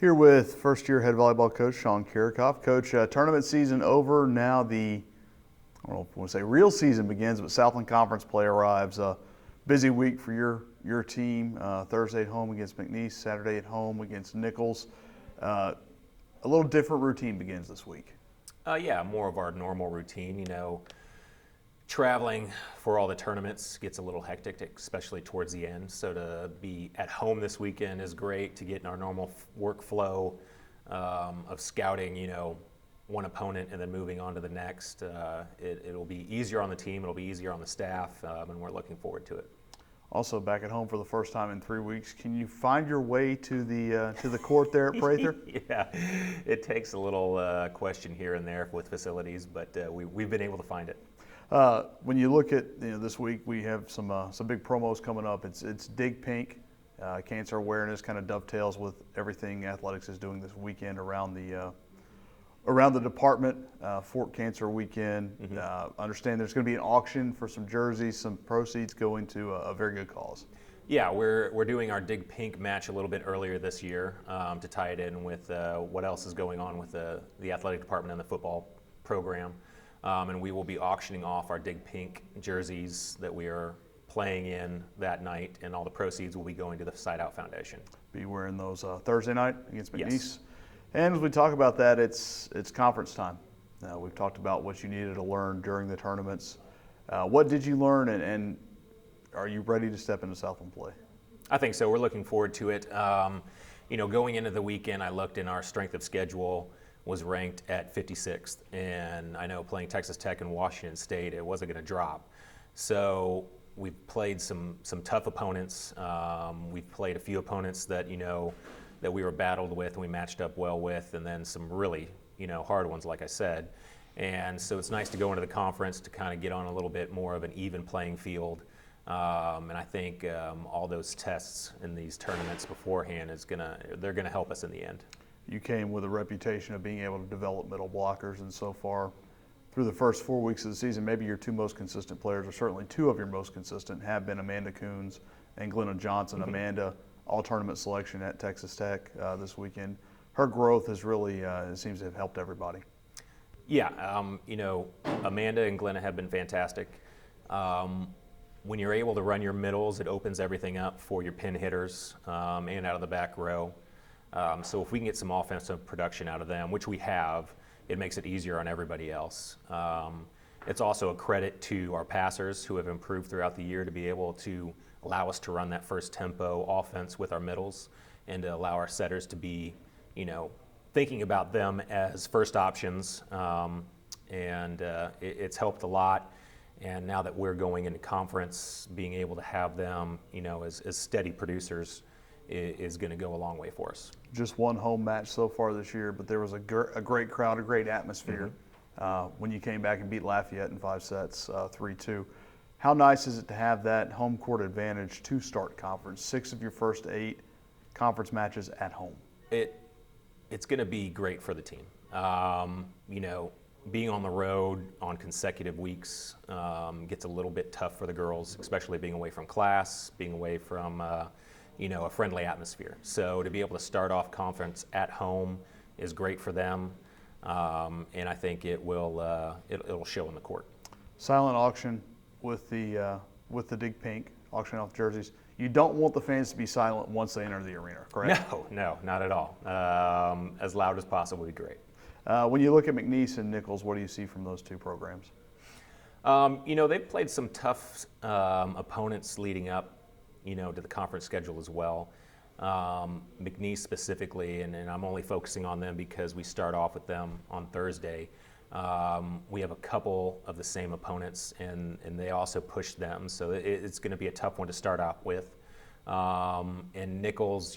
Here with first-year head volleyball coach Sean Kiracofe. Coach, tournament season over. Now I don't know if I want to say real season begins, but Southland Conference play arrives. Busy week for your team. Thursday at home against McNeese, Saturday at home against Nichols. A little different routine begins this week. Yeah, more of our normal routine. Traveling for all the tournaments gets a little hectic, especially towards the end. So to be at home this weekend is great to get in our normal workflow of scouting, one opponent and then moving on to the next. It'll be easier on the team. It'll be easier on the staff, and we're looking forward to it. Also back at home for the first time in 3 weeks. Can you find your way to the court there at Prather? Yeah, it takes a little question here and there with facilities, but we've been able to find it. When you look at this week, we have some big promos coming up. It's Dig Pink, cancer awareness, kind of dovetails with everything athletics is doing this weekend around the department. Fort Cancer Weekend. Mm-hmm. Understand there's going to be an auction for some jerseys, some proceeds going to a very good cause. Yeah, we're doing our Dig Pink match a little bit earlier this year to tie it in with what else is going on with the athletic department and the football program. And we will be auctioning off our Dig Pink jerseys that we are playing in that night, and all the proceeds will be going to the Side Out Foundation. Be wearing those Thursday night against McNeese. Yes. And as we talk about that, it's conference time. We've talked about what you needed to learn during the tournaments. What did you learn, and are you ready to step into Southland play? I think so. We're looking forward to it. Going into the weekend, I looked in our strength of schedule was ranked at 56th, and I know playing Texas Tech and Washington State, it wasn't going to drop. So we've played some tough opponents. We've played a few opponents that that we were battled with and we matched up well with, and then some really hard ones, like I said. And so it's nice to go into the conference to kind of get on a little bit more of an even playing field. And I think all those tests in these tournaments beforehand they're gonna help us in the end. You came with a reputation of being able to develop middle blockers, and so far through the first 4 weeks of the season, maybe your two most consistent players, or certainly two of your most consistent, have been Amanda Coons and Glenna Johnson. Mm-hmm. Amanda, all-tournament selection at Texas Tech this weekend. Her growth has really, it seems to have helped everybody. Yeah, Amanda and Glenna have been fantastic. When you're able to run your middles, it opens everything up for your pin hitters and out of the back row. So if we can get some offensive production out of them, which we have, it makes it easier on everybody else. It's also a credit to our passers who have improved throughout the year to be able to allow us to run that first tempo offense with our middles and to allow our setters to be, thinking about them as first options. It's helped a lot. And now that we're going into conference, being able to have them, as steady producers is going to go a long way for us. Just one home match so far this year, but there was a great crowd, a great atmosphere when you came back and beat Lafayette in 5 sets, 3-2. How nice is it to have that home court advantage to start conference? 6 of your first 8 conference matches at home. It's going to be great for the team. Being on the road on consecutive weeks gets a little bit tough for the girls, especially being away from class, being away from a friendly atmosphere. So to be able to start off conference at home is great for them, and I think it'll show in the court. Silent auction with the Dig Pink, auctioning off jerseys. You don't want the fans to be silent once they enter the arena, correct? No, not at all. As loud as possible would be great. When you look at McNeese and Nichols, what do you see from those two programs? They've played some tough opponents leading up, to the conference schedule as well. McNeese specifically, and I'm only focusing on them because we start off with them on Thursday. We have a couple of the same opponents, and they also push them, so it's going to be a tough one to start out with. And Nichols,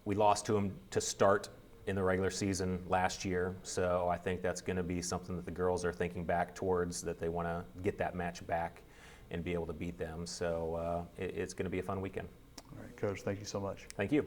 we lost to him to start in the regular season last year, so I think that's going to be something that the girls are thinking back towards, that they want to get that match back and be able to beat them. So it's going to be a fun weekend. All right, Coach, thank you so much. Thank you.